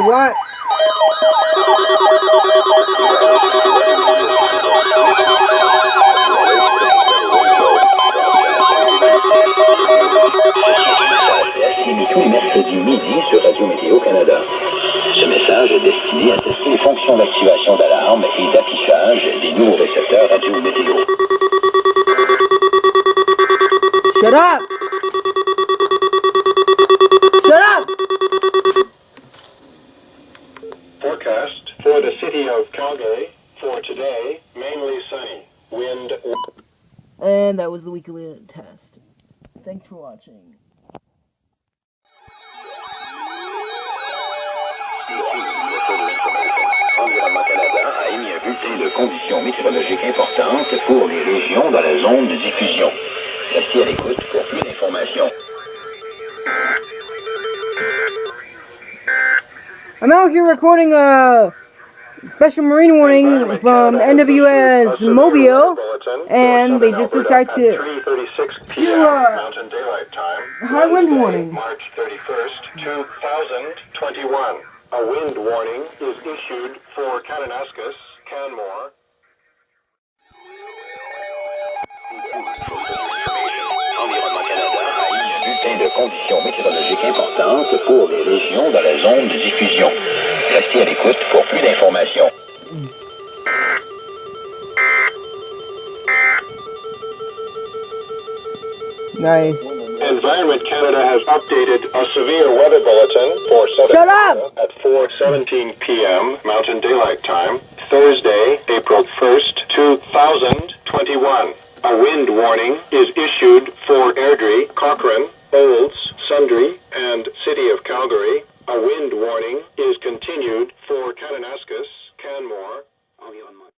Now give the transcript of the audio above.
What? Tous les mercredis midi sur Radio Météo Canada. Ce message est destiné à tester les fonctions d'activation d'alarme et d'affichage des nouveaux récepteurs Radio Météo. Shut up! Shut up! Forecast for the city of Calgary for today, mainly sunny. Wind. And that was the weekly test. Thanks for watching. Environnement Canada a émis un bulletin de conditions météorologiques importantes pour les régions dans la zone de diffusion. Restez à l'écoute pour plus d'informations. I'm out here recording a special marine warning from NWS Mobile, and they just decided to do a high wind warning. March 31st, 2021. A wind warning is issued for Kananaskis, Canmore. Environnement Canada a émis un bulletin de conditions météorologiques importantes pour les régions dans la zone de diffusion. Restez à l'écoute pour plus d'informations. Nice. Environment Canada has updated a severe weather bulletin for Southern Shut up! Canada at 4:17 p.m. Mountain Daylight Time, Thursday, April 1st, 2021. A wind warning is issued for Airdrie, Cochrane, Olds, Sundre, and City of Calgary. A wind warning is continued for Kananaskis,